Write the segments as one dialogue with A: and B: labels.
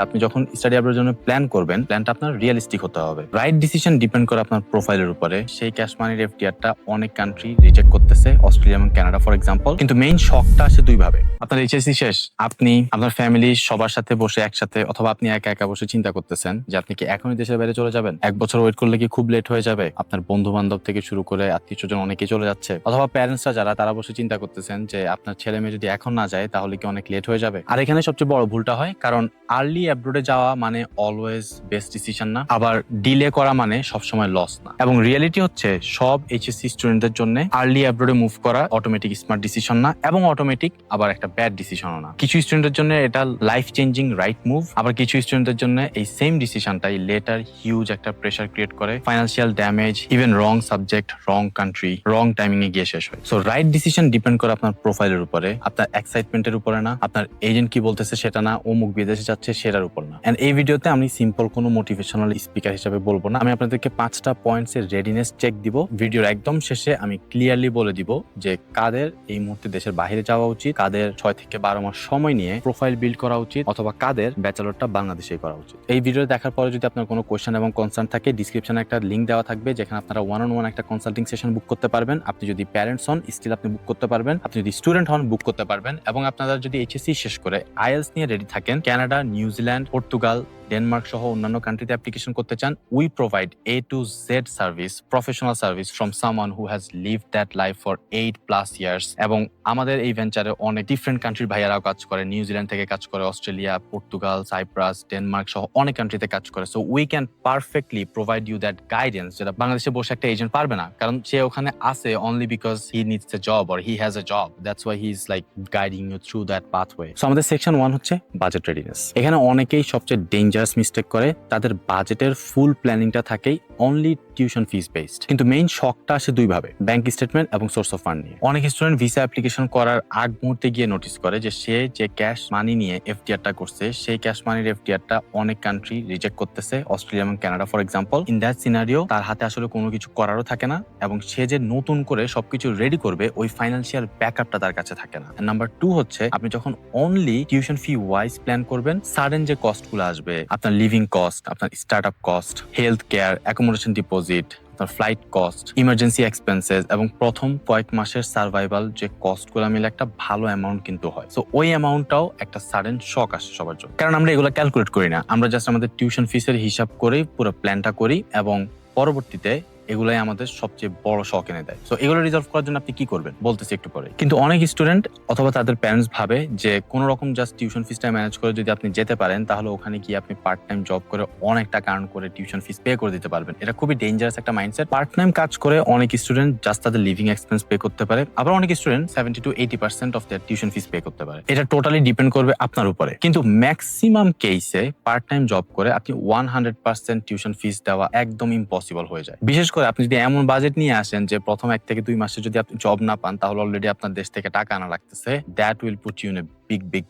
A: আপনি যখন স্টাডি অ্যাব্রোডের জন্য প্ল্যান করবেন, প্ল্যানটা আপনার রিয়েলিস্টিক হতে হবে। রাইট ডিসিশন ডিপেন্ড করে আপনার প্রোফাইলের উপরে। সেই ক্যাশ মানির এফডিআরটা অনেক কান্ট্রি রিজেক্ট করতেছে, অস্ট্রেলিয়া এবং কানাডা ফর এক্সাম্পল। কিন্তু মেইন শকটা আসে দুই ভাবে। আপনার এইচএসসি শেষ, আপনি আপনার ফ্যামিলি সবার সাথে বসে একসাথে, অথবা আপনি একা একা বসে চিন্তা করতেছেন যে আপনি কি এখনই দেশের বাইরে চলে যাবেন, 1 বছর ওয়েট করলে কি খুব লেট হয়ে যাবে, আপনার বন্ধু বান্ধব থেকে শুরু করে আত্মীয় স্বজন অনেকেই চলে যাচ্ছে, অথবা প্যারেন্টসরা যারা তারা বসে চিন্তা করতেছেন যে আপনার ছেলে মেয়ে যদি এখন না যায় তাহলে কি অনেক লেট হয়ে যাবে। আর এখানে সবচেয়ে বড় ভুলটা হয়, কারণ আর্লি অ্যাব্রোডে যাওয়া মানে অলওয়েজ বেস্ট ডিসিশন না, আবার ডিলে করা মানে সবসময় লস না। এবং রিয়েলিটি হচ্ছে সব এইচএসসি স্টুডেন্টদের জন্য আর্লি অ্যাব্রোডে মুভ করা অটোমেটিক স্মার্ট ডিসিশন না, এবং অটোমেটিক আবার একটা ব্যাড ডিসিশনও না। কিছু স্টুডেন্টের জন্য এটা লাইফ চেঞ্জিং রাইট মুভ, আবার কিছু স্টুডেন্টের জন্য এই সেম ডিসিশনটাই লেটার হিউজ একটা প্রেশার ক্রিয়েট করে, ফাইন্যান্সিয়াল ড্যামেজ, ইভেন রং সাবজেক্ট, রং কান্ট্রি, রং টাইমিং এ গিয়ে শেষ হয়। সো রাইট ডিসিশন ডিপেন্ড করে আপনার প্রোফাইলের উপরে, আপনার এক্সাইটমেন্টের উপরে না, আপনার এজেন্ট কি বলতেছে সেটা না, ও মুখ বিদেশে যাচ্ছে সেটার উপর না। এন্ড এই ভিডিওতে আমি সিম্পল কোনো মোটিভেশনাল স্পিকার হিসেবে বলবো না, আমি আপনাদেরকে 5টা পয়েন্টস এর রেডিনেস চেক দিব। ভিডিওর একদম শেষে আমি ক্লিয়ারলি বলে দিব যে কাদের এই মুহূর্তে দেশের বাইরে যাওয়া উচিত, কাদের 6 থেকে 12 মাস সময় নিয়ে প্রোফাইল বিল্ড করা উচিত, অথবা কাদের ব্যাচেলরটা বাংলাদেশেই করা উচিত। এই ভিডিও দেখার পরে যদি আপনার কোনো কোয়েশ্চেন এবং কনসার্ন থাকে, ডিসক্রিপশনে একটা লিংক দেওয়া থাকবে যেখানে আপনারা ওয়ান অন ওয়ান একটা কনসাল্টিং সেশন বুক করতে পারবেন। আপনি যদি প্যারেন্টস হন স্টিল আপনি বুক করতে পারবেন, আপনি যদি স্টুডেন্ট হন বুক করতে পারবেন। এবং আপনারা যদি এইচএসসি শেষ করে আইএলটিএস নিয়ে রেডি থাকেন, কানাডা, নিউজিল্যান্ড, পর্তুগাল, ডেনমার্ক সহ অন্যান্য কান্ট্রিতে অ্যাপ্লিকেশন করতে চান, we provide A to Z service, professional service from someone who has lived that life for 8+ years. এবং আমাদের এই ভেঞ্চারে অনেক ডিফারেন্ট কান্ট্রির ভাইয়ারাও কাজ করে, নিউজিল্যান্ড থেকে কাজ করে, অস্ট্রেলিয়া, পর্তুগাল, সাইপ্রাস, ডেনমার্ক সহ অনেক কান্ট্রিতে কাজ করে। So we can perfectly provide you that guidance, যেটা বাংলাদেশে বসে একটা এজেন্ট পারবে না, কারণ সে ওখানে আসে only because he needs a job or he has a job, that's why he is like guiding you through that pathway. So আমাদের সেকশন 1 হচ্ছে বাজেট রেডিনেস। এখানে অনেকেই সবচেয়ে ডেঞ্জারাস মিস্টেক করে, তাদের বাজেটের ফুল প্ল্যানিংটা থাকেই অনলি টিউশন ফিস বেসড। কিন্তু মেইন শকটা আসে দুই ভাবে, ব্যাংক স্টেটমেন্ট এবং সোর্স অফ ফান্ড নিয়ে। অনেক স্টুডেন্ট ভিসা অ্যাপ্লিকেশন করার আগ মুহূর্তে গিয়ে নোটিস করে যে সে যে ক্যাশ মানি নিয়ে এফডিআরটা করছে, সেই ক্যাশ মানির এফডিআরটা অনেক কান্ট্রি রিজেক্ট করতেছে, অস্ট্রেলিয়া এবং Canada for example. In that scenario তার হাতে আসলে কোনো কিছু করারও থাকে না, এবং সে যে নতুন করে সবকিছু রেডি করবে ওই ফাইন্যান্সিয়াল ব্যাকআপটা তার কাছে থাকে না। নাম্বার 2 হচ্ছে, আপনি যখন only tuition fee wise plan করবেন, সাডেন যে কস্টগুলো আসবে, আপনার লিভিং কস্ট, আপনার startup cost, health care, accommodation deposit, flight cost, emergency expenses এবং প্রথম কয়েক মাসের সার্ভাইভাল যে কস্টগুলো মিলে একটা ভালো অ্যামাউন্ট কিন্তু হয়। সো ওই অ্যামাউন্টটাও একটা সাডেন শক আসে সবার জন্য, কারণ আমরা এগুলো ক্যালকুলেট করি না, আমরা জাস্ট আমাদের টিউশন ফিসের হিসাব করেই পুরো প্ল্যানটা করি, এবং পরবর্তীতে এগুলাই আমাদের সবচেয়ে বড় শক এনে দেয়। সো এগুলো রিজলভ করার জন্য আপনি কি করবেন বলতেছি একটু পরে। কিন্তু অনেক স্টুডেন্ট অথবা তাদের প্যারেন্টস ভাবে যে কোনো রকম জাস্ট টিউশন ফিসটা ম্যানেজ করে যদি আপনি যেতে পারেন, তাহলে ওখানে গিয়ে আপনি পার্ট টাইম জব করে অনেক টাকা আর্ন করে টিউশন ফিস পে করে দিতে পারবেন। এটা খুবই ডেঞ্জারাস একটা মাইন্ডসেট। পার্ট টাইম কাজ করে অনেক স্টুডেন্ট জাস্ট তাদের লিভিং এক্সপেন্স পে করতে পারে, আবার অনেক student 70 to 80% of their tuition fees pay করতে পারে। এটা টোটালি ডিপেন্ড করবে আপনার উপরে। কিন্তু ম্যাক্সিমাম কেসে পার্ট টাইম জব করে আপনি 100% টিউশন ফিস দেওয়া একদম ইম্পসিবল হয়ে যায়। বিশেষ করে আপনি যদি এমন বাজেট নিয়ে আসেন যে প্রথম 1 থেকে 2 মাসে যদি আপনি জব না পান, তাহলে অলরেডি আপনার দেশ থেকে টাকা আনা লাগতেছে, that will put you in a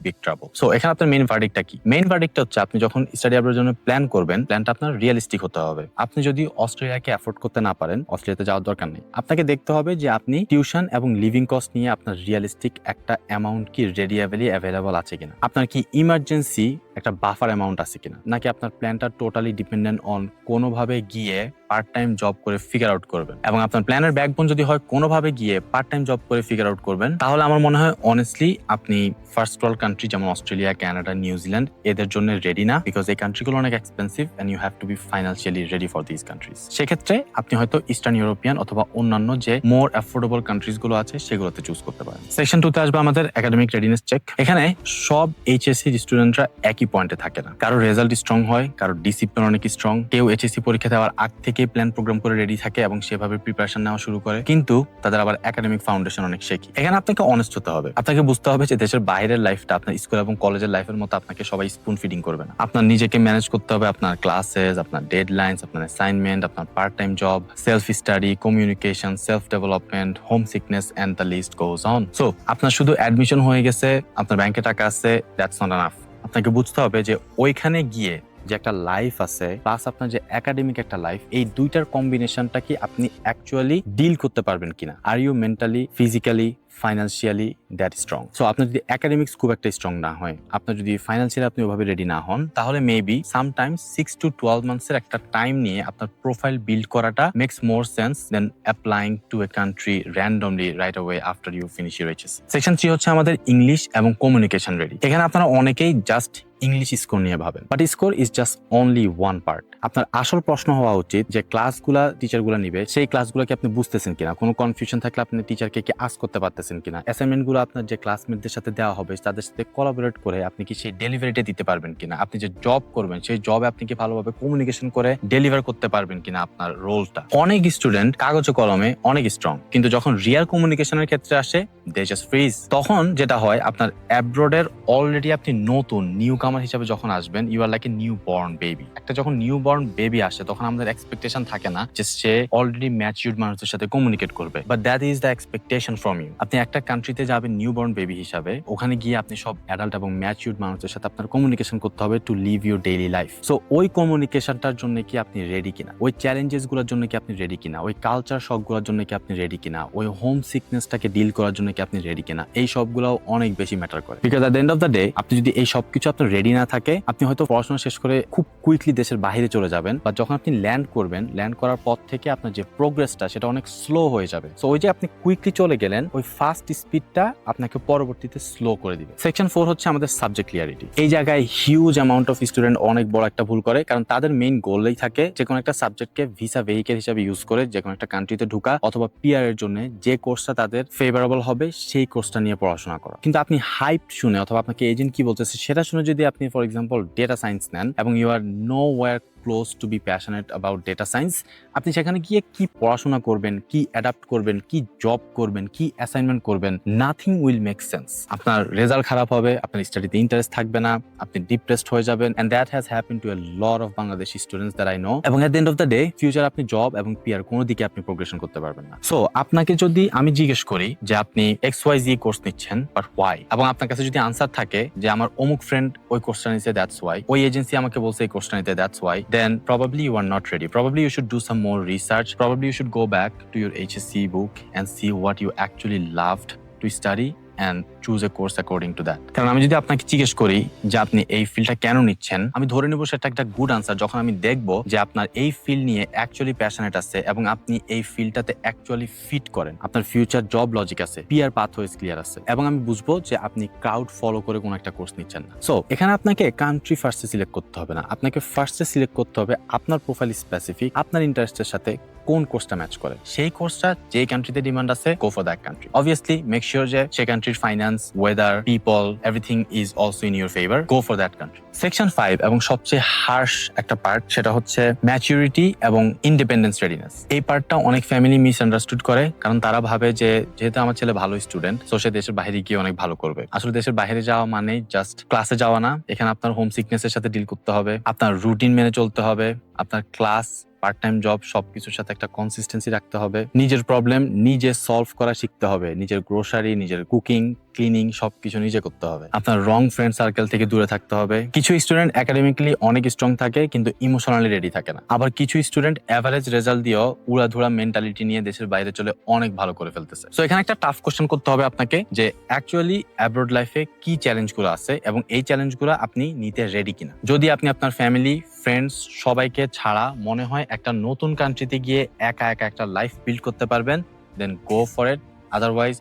A: big trouble. So এখানে আপনার মেইন ভার্ডিক্টটা কি? মেইন ভার্ডিক্টটা হচ্ছে, আপনি যখন স্টাডি অ্যাব্রোডের জন্য প্ল্যান করবেন, প্ল্যানটা আপনার রিয়েলিস্টিক হতে হবে। আপনি যদি অস্ট্রেলিয়াকে অ্যাফোর্ড করতে না পারেন, অস্ট্রেলিয়াতে যাওয়ার দরকার নেই। আপনাকে দেখতে হবে যে আপনি টিউশন এবং লিভিং কস্ট নিয়ে আপনার রিয়েলিস্টিক একটা অ্যামাউন্ট কি রেডিয়াবলি অ্যাভেলেবল আছে কিনা, আপনার কি ইমার্জেন্সি একটা বাফার অ্যামাউন্ট আছে কিনা, নাকি আপনার প্ল্যানটা টোটালি ডিপেন্ডেন্ট অন কোনোভাবে গিয়ে পার্ট টাইম জব করে ফিগার আউট করবেন। এবং আপনার প্ল্যানের ব্যাকবোন যদি হয় কোনোভাবে গিয়ে পার্ট টাইম জব করে ফিগার আউট করবেন, তাহলে আমার মনে হয় অনেস্টলি আপনি ফার্স্ট ওয়ার্ল্ড কান্ট্রি যেমন অস্ট্রেলিয়া, কানাডা, নিউজিল্যান্ড এদের জন্য রেডি না, বিকজ এই কান্ট্রিগুলো অনেক expensive and you have to be financially ready for this countries. সেক্ষেত্রে আপনি হয়তো ইস্টার্ন ইউরোপিয়ান অথবা অন্যান্য যে মোর অ্যাফোর্ডেবল কান্ট্রিজ গুলো আছে সেগুলোতে চুজ করতে পারেন। সেকশন 2 তে আসবে আমাদের একাডেমিক রেডিনেস চেক। এখানে সব এইচএসসি স্টুডেন্টরা একই পয়েন্টে থাকে না, কারো রেজাল্ট স্ট্রং হয়, কারো ডিসিপ্লিন অনেক স্ট্রং, কেউ এইচএসসি পরীক্ষা দেওয়ার আগ থেকে প্ল্যান প্রোগ্রাম করে রেডি থাকে এবং সেভাবে প্রিপারেশন নেওয়া শুরু করে, কিন্তু তাদের আবার একাডেমিক ফাউন্ডেশন অনেক শেকি। এখানে আপনাকে অনেস্ট হতে হবে, আপনাকে বুঝতে হবে যে দেশের বাইরের লাইফটা আপনার স্কুল এবং কলেজের লাইফের মতো আপনাকে সবাই স্পুন ফিডিং করবে না। আপনার নিজেকে ম্যানেজ করতে হবে, আপনার ক্লাসেস, আপনার ডেডলাইনস, আপনার অ্যাসাইনমেন্ট, আপনার part time job, self study, communication, self development, homesickness and the list goes on. So আপনার শুধু অ্যাডমিশন হয়ে গেছে, আপনার ব্যাংকে টাকা আছে, দ্যাটস নট এনাফ। আপনাকে বুঝতে হবে যে ওইখানে গিয়ে যে একটা লাইফ আছে প্লাস আপনার যে একাডেমিক একটা লাইফ, এই দুইটার কম্বিনেশনটা কি আপনি অ্যাকচুয়ালি ডিল করতে পারবেন কিনা। Are you mentally, physically financially that strong. So আপনার যদি একাডেমিক্স খুব একটা স্ট্রং না হয়, আপনার যদি ফাইন্যান্সিয়ালি আপনি ওভাবে রেডি না হন, তাহলে মেবি সামটাইমস 6 to 12 মান্থসের একটা টাইম নিয়ে আপনার প্রোফাইল বিল্ড করাটা makes more sense than applying to a country randomly right away after you finish your HSC. Section 3 হচ্ছে আমাদের ইংলিশ এবং কমিউনিকেশন রেডি। এখানে আপনারা অনেকেই জাস্ট ইংলিশ স্কোর নিয়ে ভাবেন, but score is just only one part. আপনার আসল প্রশ্ন হওয়া উচিত যে ক্লাসগুলা টিচারগুলো নিবে, সেই ক্লাসগুলোকে আপনি বুঝতেছেন কিনা, কোনো কনফিউশন থাকলে আপনি টিচারকে কি আস্ক করতে পারতেছেন কিনা, অ্যাসাইনমেন্টগুলো আপনার যে ক্লাসমেটদের সাথে দেওয়া হবে তাদের সাথে কোলাবোরেট করে আপনি কি সেই ডেলিভারিটা দিতে পারবেন কিনা, আপনি যে জব করবেন সেই জবে আপনি কি ভালোভাবে কমিউনিকেশন করে ডেলিভার করতে পারবেন কিনা আপনার রোলটা। অনেক স্টুডেন্ট কাগজে কলমে অনেক স্ট্রং, কিন্তু যখন রিয়াল কমিউনিকেশনের ক্ষেত্রে আসে দে জাস্ট ফ্রিজ। তখন যেটা হয়, আপনার অ্যাব্রোডের অলরেডি আপনি নতুন নিউ কামার হিসেবে যখন আসবেন, you are like a newborn baby. একটা যখন নিউ বর্ন বেবি আসে তখন আমাদের এক্সপেকটেশন থাকে না যে সে অলরেডি ম্যাচিউরড মানুষের সাথে কমিউনিকেট করবে, but that is the expectation from you. আপনি একটা কান্ট্রিতে যাবেন নিউ বর্ন বেবি হিসাবে, ওখানে গিয়ে আপনি সব অ্যাডাল্ট এবং ম্যাচিউরড মানুষের সাথে আপনার কমিউনিকেশন করতে হবে to live your daily life. So ওই কমিউনিকেশনটার জন্য কি আপনি রেডি কিনা, ওই চ্যালেঞ্জেস গুলোর জন্য কি আপনি রেডি কিনা, ওই কালচার শক গুলোর জন্য কি আপনি রেডি কিনা, ওই হোম সিকনেসটাকে ডিল করার জন্য কি আপনি রেডি কিনা, এই সবগুলো অনেক বেশি ম্যাটার করে। Because at the end of the day আপনি যদি এই সবকিছু আপনার রেডি না থাকে, আপনি হয়তো পড়াশোনা শেষ করে খুব কুইকলি দেশের বাইরে চলে যাবেন, বা যখন আপনি ল্যান্ড করবেন, ল্যান্ড করার পর থেকে আপনার যে প্রোগ্রেসটা সেটা অনেক স্লো হয়ে যাবে। সো ওই যে আপনি কুইকলি চলে গেলেন, ওই ফাস্ট স্পিডটা আপনাকে পরবর্তীতে স্লো করে দিবে। সেকশন 4 হচ্ছে আমাদের সাবজেক্ট ক্লিয়ারিটি। এই জায়গায় হিউজ অ্যামাউন্ট অফ স্টুডেন্ট অনেক বড় একটা ভুল করে, কারণ তাদের মেইন গোলই থাকে যে কোনো একটা সাবজেক্টকে ভিসা ভেহিকেল হিসেবে ইউজ করে যে কোনো একটা কান্ট্রিতে ঢোকা, অথবা পিআর এর জন্য যে কোর্সটা তাদের ফেভারেবল হবে সেই কোর্সটা নিয়ে পড়াশোনা করা। কিন্তু আপনি হাইপ শুনে অথবা আপনাকে এজেন্ট কি বলতেছে সেটা শুনে যদি আপনি ফর এক্সাম্পল ডেটা সায়েন্স নেন এবং you are nowhere close to be passionate about data science, আপনি সেখানে গিয়ে কি পড়াশোনা করবেন, কি অ্যাডাপ্ট করবেন, কি জব করবেন, কি অ্যাসাইনমেন্ট করবেন, নাথিং উইল মেক সেন্স। আপনার রেজাল্ট খারাপ হবে, আপনার স্টাডিতে ইন্টারেস্ট থাকবে না, আপনি ডিপ্রেসড হয়ে যাবেন, and that has happen to a lot of Bangladeshi students that I know. এবং at the end of the day future আপনি জব এবং পিআর কোনো দিকে আপনি প্রোগ্রেশন করতে পারবেন না। সো আপনাকে যদি আমি জিজ্ঞেস করি যে আপনি XYZ কোর্স নিচ্ছেন, বাট হোয়াই, এবং আপনার কাছে যদি আনসার থাকে যে আমার অমুক ফ্রেন্ড ওই কোর্সটা নিচ্ছে দ্যাটস ওয়াই, ওই এজেন্সি আমাকে বলছে এই কোর্সটা নিতে that's why, then probably you are not ready. Probably you should do some more research. Probably you should go back to your HSC book and see what you actually loved to study and choose a course according to that. কারণ আমি যদি আপনাকে জিজ্ঞেস করি যে আপনি এই ফিল্ডটা কেন নিচ্ছেন, আমি ধরে নেব সেটা একটা গুড আনসার যখন আমি দেখবো যে আপনার এই ফিল্ড নিয়ে অ্যাকচুয়ালি প্যাশনেট আছে এবং আপনি এই ফিল্ডটাতে অ্যাকচুয়ালি ফিট করেন, আপনার ফিউচার জব লজিক আছে, পিআর পাথওয়েজ ক্লিয়ার আছে, এবং আমি বুঝবো যে আপনি ক্রাউড ফলো করে কোনো একটা কোর্স নিচ্ছেন না। সো এখানে আপনাকে কান্ট্রি ফার্স্টে সিলেক্ট করতে হবে না, আপনাকে ফার্স্টে সিলেক্ট করতে হবে আপনার প্রোফাইল স্পেসিফিক, আপনার ইন্টারেস্টের সাথে কোন কোর্সটা ম্যাচ করে, সেই কোর্সটা যে কান্ট্রিতে ডিমান্ড আছে go for that country. Obviously make sure যে সেই কান্ট্রির finance, weather, people, everything is also in your favour, go for that country. Section 5 এবং সবচেয়ে হার্শ একটা পার্ট, সেটা হচ্ছে ম্যাচুরিটি এবং ইন্ডিপেন্ডেন্স রেডিনেস। এই পার্টটা অনেক ফ্যামিলি মিসআন্ডারস্টুড করে, কারণ তারা ভাবে যে যেহেতু আমার ছেলে ভালো স্টুডেন্ট সো সে দেশের বাইরে গিয়ে অনেক ভালো করবে। আসলে দেশের বাইরে যাওয়া মানে জাস্ট ক্লাসে যাওয়া না, এখানে আপনার হোম সিকনেসের সাথে ডিল করতে হবে, আপনার রুটিন মেনে চলতে হবে, আপনার ক্লাস, পার্ট টাইম জব সবকিছুর সাথে একটা কনসিস্টেন্সি রাখতে হবে, নিজের প্রবলেম নিজে সলভ করা শিখতে হবে, নিজের গ্রোসারি, নিজের কুকিং, ক্লিনিং সবকিছু নিজে করতে হবে, আপনার রং ফ্রেন্ড সার্কেল থেকে দূরে থাকতে হবে। কিছু স্টুডেন্ট একাডেমিক্যালি অনেক স্ট্রং থাকে কিন্তু ইমোশনালি রেডি থাকে না, আবার কিছু স্টুডেন্ট অ্যাভারেজ রেজাল্ট দিয়েও উড়াধুরা মেন্টালিটি নিয়ে দেশের বাইরে চলে অনেক ভালো করে ফেলতেছে। সো এখানে একটা টাফ কোশ্চেন করতে হবে আপনাকে যে অ্যাকচুয়ালি অ্যাব্রড লাইফে কি চ্যালেঞ্জগুলো আছে এবং এই চ্যালেঞ্জগুলো আপনি নিতে রেডি কিনা। যদি আপনি আপনার ফ্যামিলি, ফ্রেন্ডস সবাইকে ছাড়া মনে হয় একটা নতুন কান্ট্রিতে গিয়ে একা একা একটা লাইফ বিল্ড করতে পারবেন, then go for it. Otherwise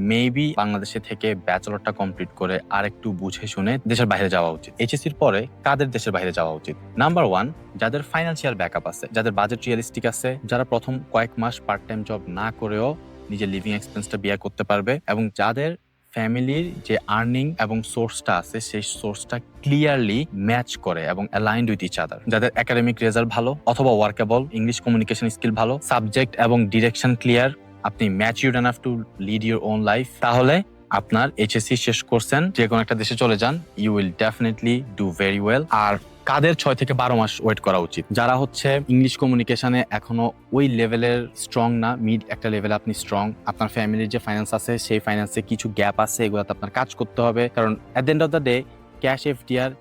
A: maybe বাংলাদেশে থেকে ব্যাচেলরটা কমপ্লিট করে আর একটু বুঝে শুনে দেশের বাইরে যাওয়া উচিত। এইচএসসির পরে কাদের দেশের বাইরে যাওয়া উচিত? নাম্বার 1, যাদের ফাইন্যান্সিয়াল ব্যাকআপ আছে, যাদের বাজেট রিয়ালিস্টিক আছে, যারা প্রথম কয়েক মাস পার্ট টাইম জব না করেও নিজের লিভিং এক্সপেন্সটা বিয়ার করতে পারবে, এবং যাদের ফ্যামিলির যে আর্নিং এবং সোর্সটা আছে সেই সোর্সটা ক্লিয়ারলি ম্যাচ করে এবং অ্যালাইন্ড উইথ ইচ আদার, যাদের একাডেমিক রেজাল্ট ভালো অথবা ওয়ার্কেবল, ইংলিশ কমিউনিকেশন স্কিল ভালো, সাবজেক্ট এবং ডিরেকশন ক্লিয়ার, আপনি matured enough to lead your own life, তাহলে আপনার এইচএসসি শেষ করছেন, যে কোনো একটা দেশে চলে যান, you will definitely do very well. আর কাদের 6 থেকে 12 মাস ওয়েট করা উচিত? যারা হচ্ছে ইংলিশ কমিউনিকেশনে এখনো ওই লেভেলের স্ট্রং না, মিড একটা লেভেলে আপনি স্ট্রং, আপনার ফ্যামিলির যে ফাইন্যান্স আছে সেই ফাইন্যান্সে কিছু গ্যাপ আছে, এগুলোতে আপনার কাজ করতে হবে, কারণ এট the end of the day cash FDR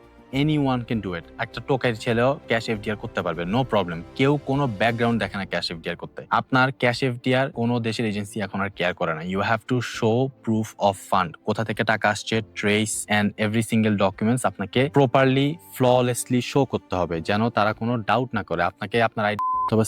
A: anyone can do it. একটা টোকাইয়ের ছেলেও ক্যাশ এফডিআর করতে পারবে, নো প্রবলেম। কেউ কোনো ব্যাকগ্রাউন্ড দেখে না ক্যাশ এফডিআর করতে। আপনার ক্যাশ এফডিআর কোনো দেশের এজেন্সি এখন আর কেয়ার করে না। You have to show proof of fund, কোথা থেকে টাকা আসছে, trace and every single documents আপনাকে প্রপারলি ফ্ললেসলি শো করতে হবে, যেন তারা কোনো ডাউট না করে আপনাকে আপনার আইডি অথবা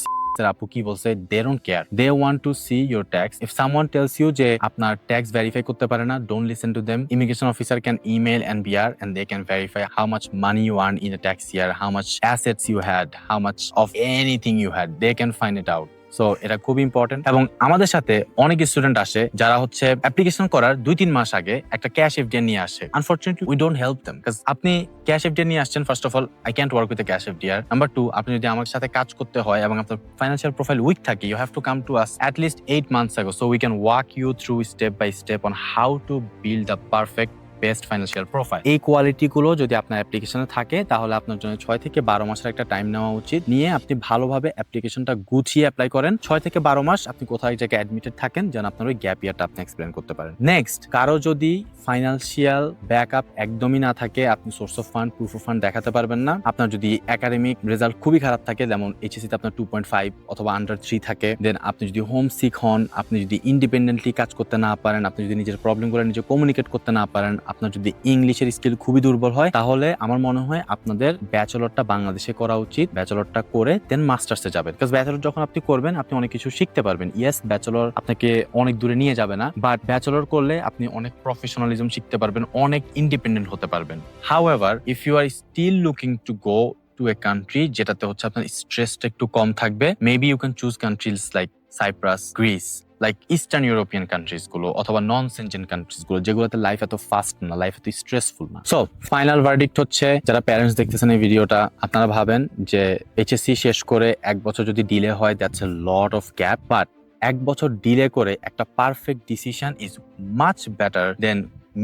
A: আপু কি বলছে, they don't care, they want to see your tax. If someone tells you যে আপনার ট্যাক্স ভেরিফাই করতে পারে না, don't listen to them. Immigration officer can email NBR and they can verify how much money you earn in a tax year, how much assets you had, how much of anything you had, they can find it out. So এটা খুব important. এবং আমাদের সাথে অনেক student আসে যারা হচ্ছে application করার 2-3 মাস আগে একটা ক্যাশ এফডিআর নিয়ে আসে। Unfortunately we don't help them, because আপনি ক্যাশ এফডিআর নিয়ে আসছেন, first of all I can't work with a cash FDR. Number 2, আপনি যদি আমার সাথে কাজ করতে হয় এবং আপনার ফাইন্যান্সিয়াল প্রোফাইল উইক থাকে, you have to come to us at least 8 months ago so we can walk you through step by step on how to build a perfect best financial profile. এই quality গুলো যদি আপনার অ্যাপ্লিকেশনে থাকে তাহলে আপনার জন্য 6 থেকে 12 মাসের একটা টাইম নেওয়া উচিত, নিয়ে আপনি ভালোভাবে অ্যাপ্লিকেশনটা গুছিয়ে অ্যাপ্লাই করেন। 6 থেকে 12 মাস আপনি কোথাও এক জায়গায় অ্যাডমিটেড থাকেন, যেন আপনার ওই গ্যাপ ইয়ারটা আপনি এক্সপ্লেন করতে পারেন। নেক্সট, কারো যদি ফাইন্যান্সিয়াল ব্যাকআপ একদমই না থাকে, আপনি source of fund, proof of fund দেখাতে পারবেন না। আপনার যদি একাডেমিক রেজাল্ট খুবই খারাপ থাকে, যেমন এইচএসসি তে আপনার 2.5 অথবা আন্ডার 3 থাকে, দেন আপনি যদি হোম সিক হন, আপনি যদি ইন্ডিপেন্ডেন্টলি কাজ করতে না পারেন, আপনি যদি নিজের প্রবলেমগুলো নিজে কমিউনিকেট করতে না পারেন, আপনার যদি ইংলিশের স্কিল খুবই দুর্বল হয়, তাহলে আমার মনে হয় আপনাদের ব্যাচেলরটা বাংলাদেশে করা উচিত। ব্যাচেলরটা করে দেন মাস্টার্সে যাবেন, বিকজ ব্যাচেলর যখন আপনি করবেন আপনি অনেক কিছু শিখতে পারবেন। ইয়েস, ব্যাচেলর আপনাকে অনেক দূরে নিয়ে যাবে না, বাট ব্যাচেলর করলে আপনি অনেক প্রফেশনালিজম শিখতে পারবেন, অনেক ইন্ডিপেন্ডেন্ট হতে পারবেন। However, if you are still looking to go to a country যেটাতে হচ্ছে আপনার স্ট্রেসটা একটু কম থাকবে, maybe you can choose countries like Cyprus, Greece, like eastern European countries গুলো অথবা নন সেনজেন কান্ট্রিজ গুলো, যেগুলোতে লাইফ এত ফাস্ট না, লাইফ এত স্ট্রেসফুল না। সো ফাইনাল ভার্ডিক্ট হচ্ছে, যারা প্যারেন্টস দেখতেছেন এই ভিডিওটা, আপনারা ভাবেন যে এইচএসসি শেষ করে 1 বছর যদি ডিলে হয়, that's a lot of gap, but 1 বছর ডিলে করে একটা perfect decision is much better then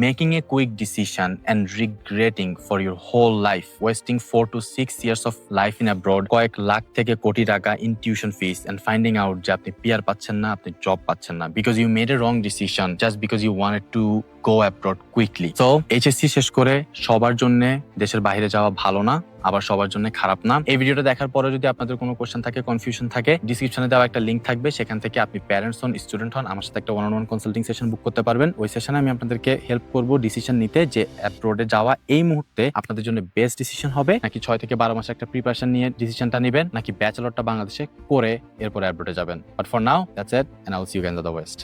A: making a quick decision and regretting for your whole life, wasting 4 to 6 years of life in abroad, কয়েক লাখ থেকে কোটি টাকা in tuition fees, and finding out যে আপনি PR পাচ্ছেন না, আপনি জব পাচ্ছেন না, because you made a wrong decision just because you wanted to go abroad quickly. So HSC শেষ করে সবার জন্য দেশের বাইরে যাওয়া ভালো না, আবার সবার জন্য খারাপ না। এই ভিডিওটা দেখার পরে যদি আপনাদের কোনো কোশ্চেন থাকে, কনফিউশন থাকে, ডিসক্রিপশনে দেওয়া একটা লিংক থাকবে, সেখান থেকে আপনি প্যারেন্টস হন, স্টুডেন্ট হন, আমার সাথে একটা ওয়ান কনসাল্টিং সেশন বুক করতে পারবেন। ওই সেশনে আমি আপনাদেরকে হেল্প করব ডিসিশন নিতে যে অ্যাব্রোডে যাওয়া এই মুহূর্তে আপনাদের জন্য বেস্ট ডিসিশন হবে, নাকি 6 থেকে 12 মাসে একটা প্রিপারেশন নিয়ে ডিসিশনটা নেবেন, নাকি ব্যাচেলরটা বাংলাদেশে করে এরপর অ্যাব্রোডে যাবেন। But for now that's it, and I will see you in the West.